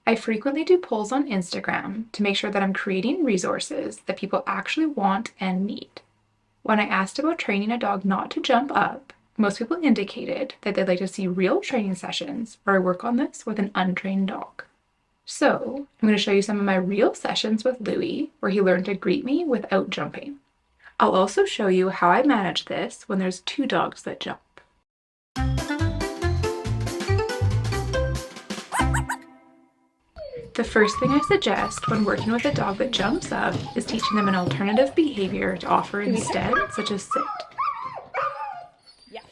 I frequently do polls on Instagram to make sure that I'm creating resources that people actually want and need. When I asked about training a dog not to jump up, most people indicated that they'd like to see real training sessions where I work on this with an untrained dog. So, I'm going to show you some of my real sessions with Louie where he learned to greet me without jumping. I'll also show you how I manage this when there's two dogs that jump. The first thing I suggest when working with a dog that jumps up is teaching them an alternative behavior to offer instead, such as sit.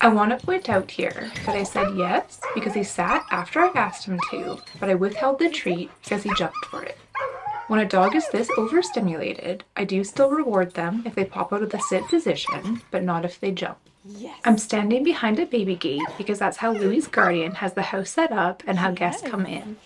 I want to point out here that I said yes because he sat after I asked him to, but I withheld the treat because he jumped for it. When a dog is this overstimulated, I do still reward them if they pop out of the sit position, but not if they jump. Yes. I'm standing behind a baby gate because that's how Louie's guardian has the house set up and how guests come in.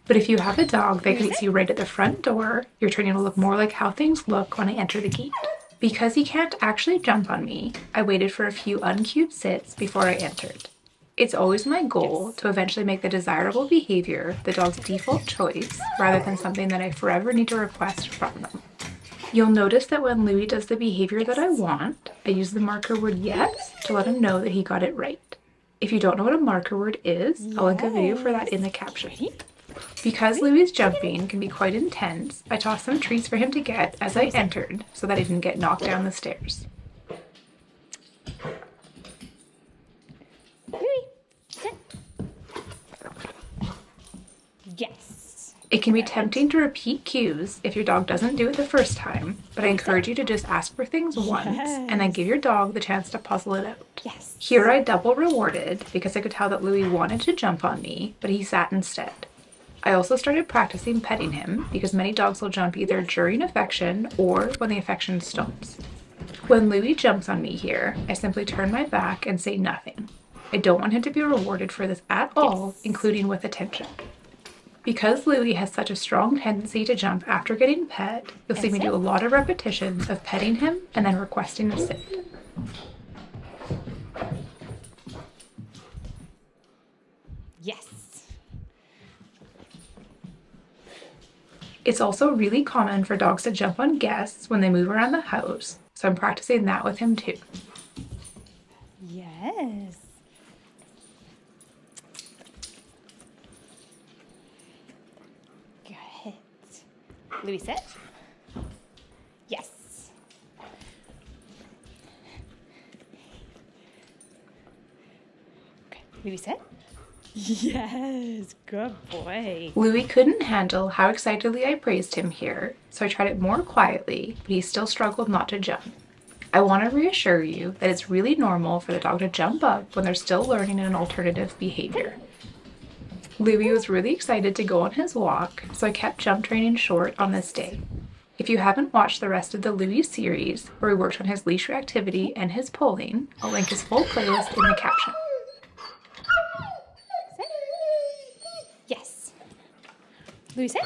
But if you have a dog that greets you right at the front door, your training will look more like how things look when I enter the gate. Because he can't actually jump on me, I waited for a few uncued sits before I entered. It's always my goal to eventually make the desirable behavior the dog's default choice rather than something that I forever need to request from them. You'll notice that when Louie does the behavior that I want, I use the marker word yes to let him know that he got it right. If you don't know what a marker word is, I'll link a video for that in the caption. Because Louie's jumping can be quite intense, I tossed some treats for him to get as I entered so that he didn't get knocked down the stairs. Louie, sit. Yes. It can be tempting to repeat cues if your dog doesn't do it the first time, but I encourage you to just ask for things once and then give your dog the chance to puzzle it out. Yes. Here I double rewarded because I could tell that Louie wanted to jump on me, but he sat instead. I also started practicing petting him because many dogs will jump either during affection or when the affection stops. When Louie jumps on me here, I simply turn my back and say nothing. I don't want him to be rewarded for this at all, including with attention. Because Louie has such a strong tendency to jump after getting pet, you'll see me do a lot of repetitions of petting him and then requesting a sit. Yes. It's also really common for dogs to jump on guests when they move around the house, so I'm practicing that with him too. Yes. Good. Louie, sit. Yes. Okay. Louie, sit. Yes, good boy. Louie couldn't handle how excitedly I praised him here, so I tried it more quietly, but he still struggled not to jump. I want to reassure you that it's really normal for the dog to jump up when they're still learning an alternative behavior. Louie was really excited to go on his walk, so I kept jump training short on this day. If you haven't watched the rest of the Louie series, where we worked on his leash reactivity and his pulling, I'll link his full playlist in the caption. Yes. Louie, sit.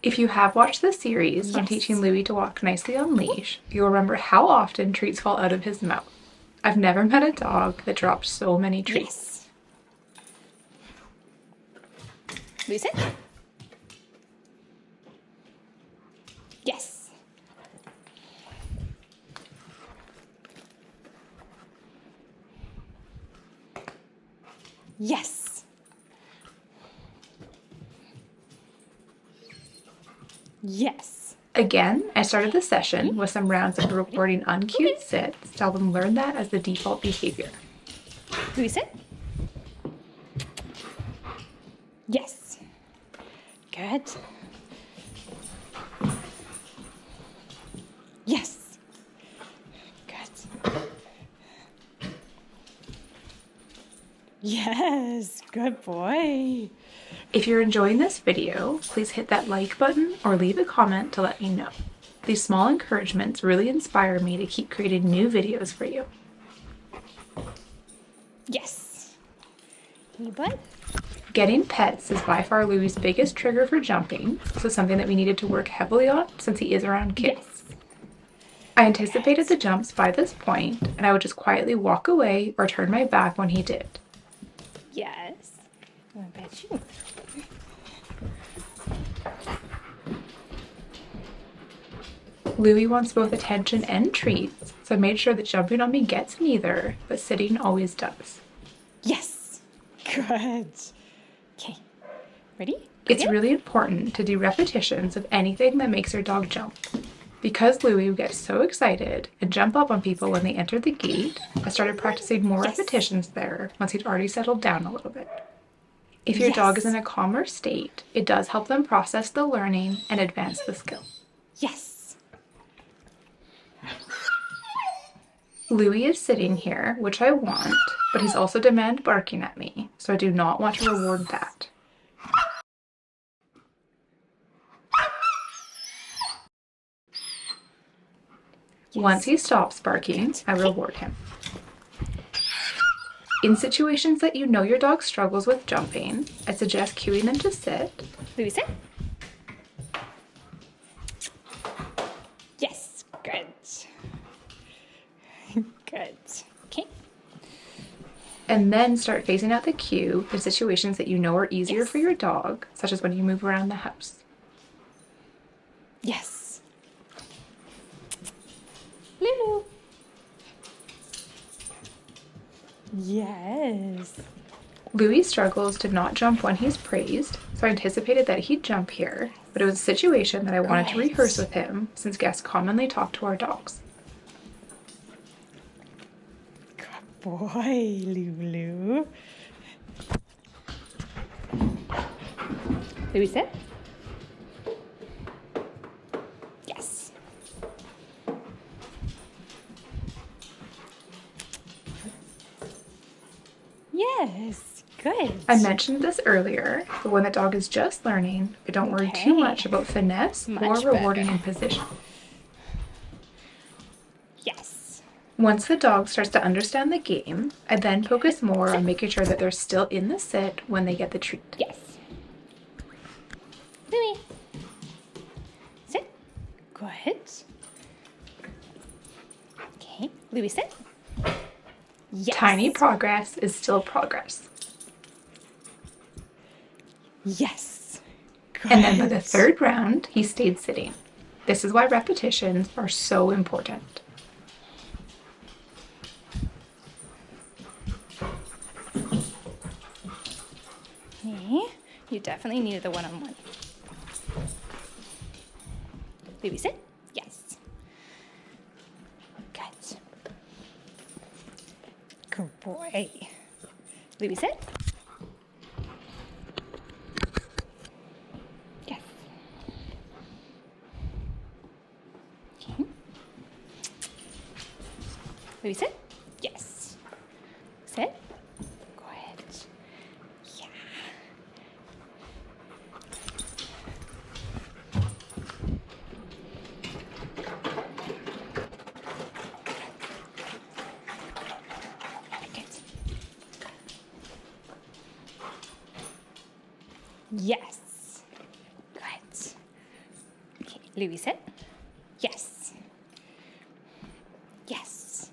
If you have watched the series on teaching Louie to walk nicely on leash, you'll remember how often treats fall out of his mouth. I've never met a dog that dropped so many treats. Yes. Louie, sit. Yes. Yes. Yes. Again, I started the session with some rounds of rewarding uncued sits to help them learn that as the default behavior. Louie, sit. Yes. Good. Yes. Good. Yes, good boy. If you're enjoying this video, please hit that like button or leave a comment to let me know. These small encouragements really inspire me to keep creating new videos for you. Yes. Hey, bud. Getting pets is by far Louie's biggest trigger for jumping, so something that we needed to work heavily on since he is around kids. Yes. I anticipated the jumps by this point, and I would just quietly walk away or turn my back when he did. Yes. I bet you. Louie wants both attention and treats, so I made sure that jumping on me gets neither, but sitting always does. Yes. Good. Okay. Ready? Go It's get it. really important to do repetitions of anything that makes your dog jump. Because Louie would get so excited and jump up on people when they entered the gate, I started practicing more Yes. repetitions there once he'd already settled down a little bit. If your dog is in a calmer state, it does help them process the learning and advance the skill. Yes. Louie is sitting here, which I want, but he's also demand barking at me, so I do not want to reward that. Once he stops barking, I reward him. In situations that you know your dog struggles with jumping, I suggest cueing them to sit. Louie, sit. Yes. Good. Good. Okay. And then start phasing out the cue in situations that you know are easier for your dog, such as when you move around the house. Yes. Lulu. Yes. Louie struggles to not jump when he's praised, so I anticipated that he'd jump here, but it was a situation that I wanted to rehearse with him since guests commonly talk to our dogs. Good boy, Lulu. Louie, sit. Yes. Yes. Good. I mentioned this earlier, but when the dog is just learning, I don't worry too much about finesse or rewarding in position. Yes. Once the dog starts to understand the game, I then focus more on making sure that they're still in the sit when they get the treat. Yes. Louie. Sit. Good. Okay. Louie, sit. Yes. Tiny progress is still progress. Yes. Good. And then by the third round, he stayed sitting. This is why repetitions are so important. Okay. You definitely needed the one-on-one. Louie, sit. Yes. Good. Good boy. Louie, sit. Yes. Okay. Louie, sit. Yes. Sit. Good. Yeah. Good. Yes. Good. Okay, Louie, sit. Yes. Yes.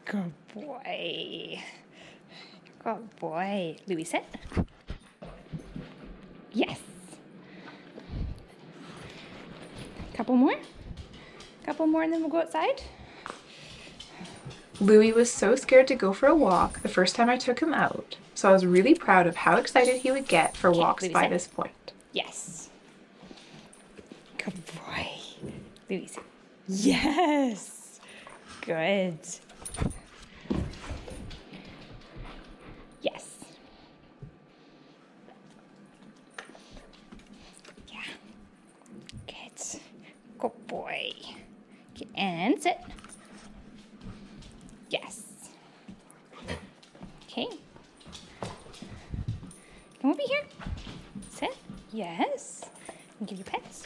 Good boy. Good boy. Louie, sit. Yes. Couple more? Couple more and then we'll go outside? Louie was so scared to go for a walk the first time I took him out, so I was really proud of how excited he would get for walks by this point. Yes. Good boy. Louie, sit. Yes. Good. Yes. Yeah. Good. Good boy. Okay, and sit. Yes. Okay. Come over here. Sit. Yes. And give you pets.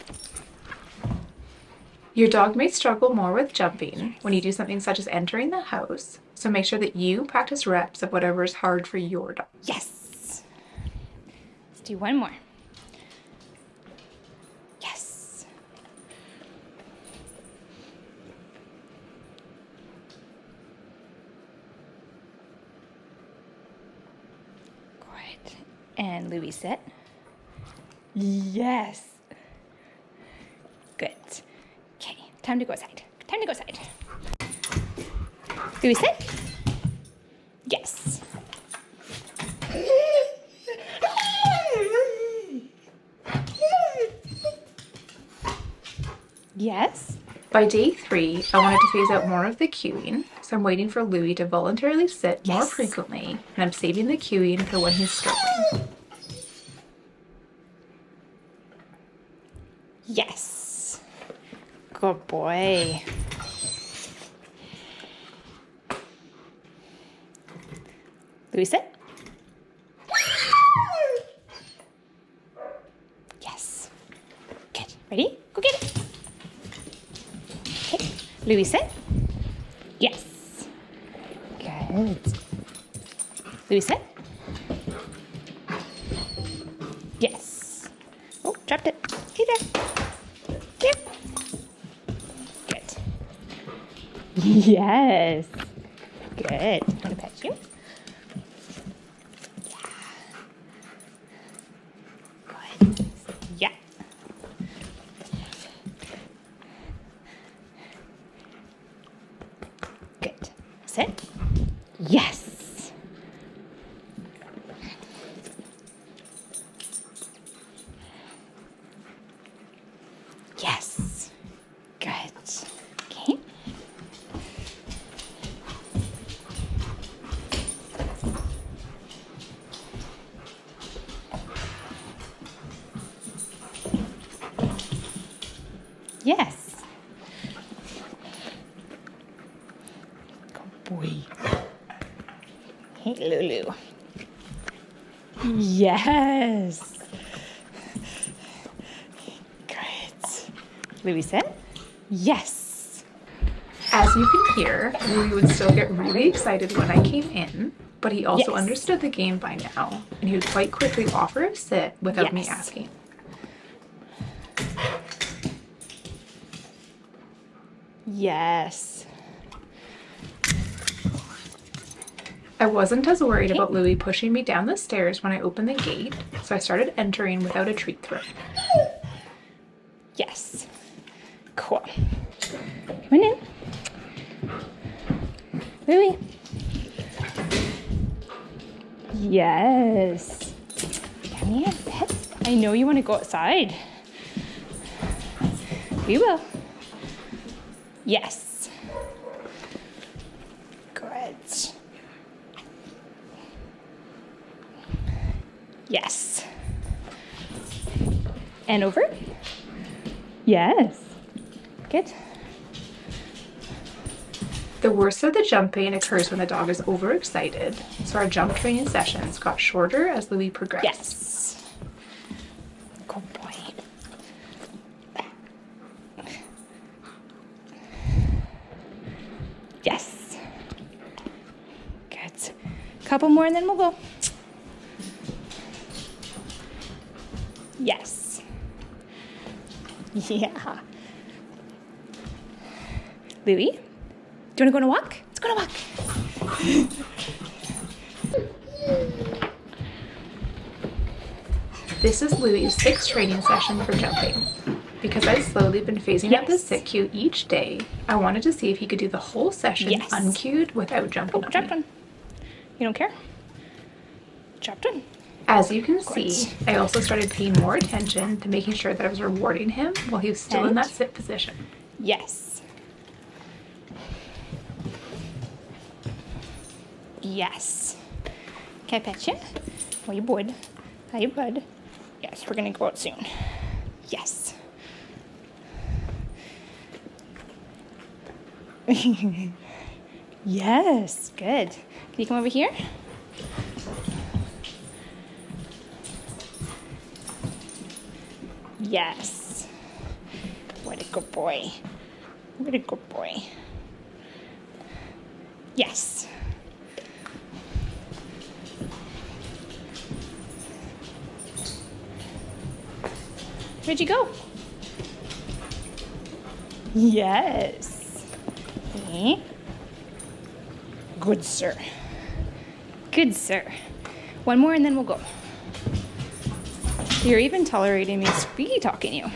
Your dog may struggle more with jumping when you do something such as entering the house, so make sure that you practice reps of whatever is hard for your dog. Yes. Let's do one more. Yes. And Louie, sit. Yes. Good. Okay, time to go outside. Time to go outside. Louie, sit. Yes. Yes. By day 3, I wanted to phase out more of the cueing, so I'm waiting for Louie to voluntarily sit more Yes. frequently, and I'm saving the cueing for when he's struggling. Yes. Good boy. Louie, sit. Yes. Good. Ready? Go get it. Okay. Louie, sit. Yes. Good. Louie, sit. Yes. Oh, dropped it. Hey there. Here. Good. Yes. Good. Want to pet you? Good. Yeah. Good. Sit. Yes. Yes. Good. Okay. Yes. Good boy. Hey, Lulu. Yes. Good. Louie, sit. Yes. As you can hear, Louie would still get really excited when I came in, but he also Yes. understood the game by now, and he would quite quickly offer a sit without me Yes. asking. Yes. I wasn't as worried about Louie pushing me down the stairs when I opened the gate, so I started entering without a treat throw. Yes. Cool. Come on in. Louie. Yes. Come here, pet. I know you want to go outside. We will. Yes. Good. Yes. And over. Yes. Good. The worst of the jumping occurs when the dog is overexcited, so our jump training sessions got shorter as Louie progressed. Yes. Good boy. Yes. Good. Couple more and then we'll go. Yes. Yeah. Louie, do you want to go on a walk? Let's go on a walk. This is Louie's 6th training session for jumping. Because I've slowly been phasing out the Yes. sit cue each day, I wanted to see if he could do the whole session Yes. uncued without jumping on Dropped me. one. You don't care? Dropped one. As you can see, I also started paying more attention to making sure that I was rewarding him while he was still in And? that sit position. Yes. Yes. Can I pet you? Oh, you would. Hi, you bud. Yes, we're gonna go out soon. Yes. Yes, good. Can you come over here? Yes. What a good boy. What a good boy. Yes. Where'd you go? Yes. Okay. Good, sir. Good, sir. One more and then we'll go. You're even tolerating me squeaky talking you.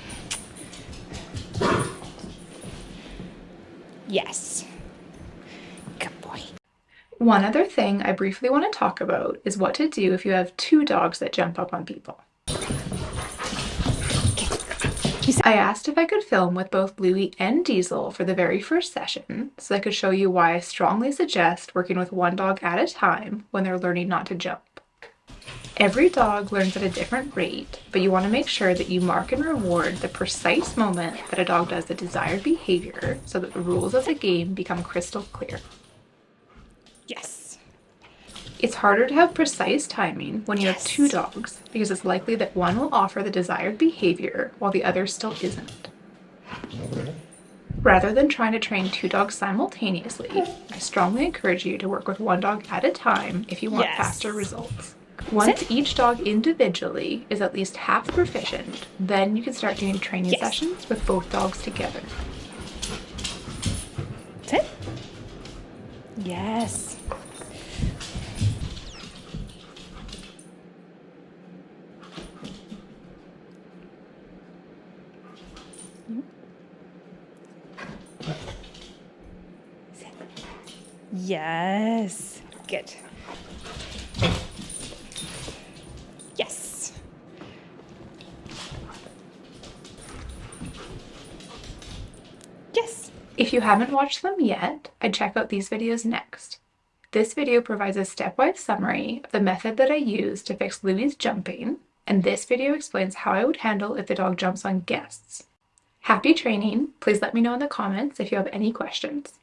Yes. Good boy. One other thing I briefly want to talk about is what to do if you have two dogs that jump up on people. I asked if I could film with both Louie and Diesel for the very first session so I could show you why I strongly suggest working with one dog at a time when they're learning not to jump. Every dog learns at a different rate, but you want to make sure that you mark and reward the precise moment that a dog does the desired behavior so that the rules of the game become crystal clear. Yes. It's harder to have precise timing when you have two dogs because it's likely that one will offer the desired behavior while the other still isn't. Rather than trying to train two dogs simultaneously, I strongly encourage you to work with one dog at a time if you want faster results. Once each dog individually is at least half proficient, then you can start doing training sessions with both dogs together. Sit. Yes. Yes. Good. Yes. Yes. If you haven't watched them yet, I'd check out these videos next. This video provides a stepwise summary of the method that I use to fix Louie's jumping, and this video explains how I would handle if the dog jumps on guests. Happy training! Please let me know in the comments if you have any questions.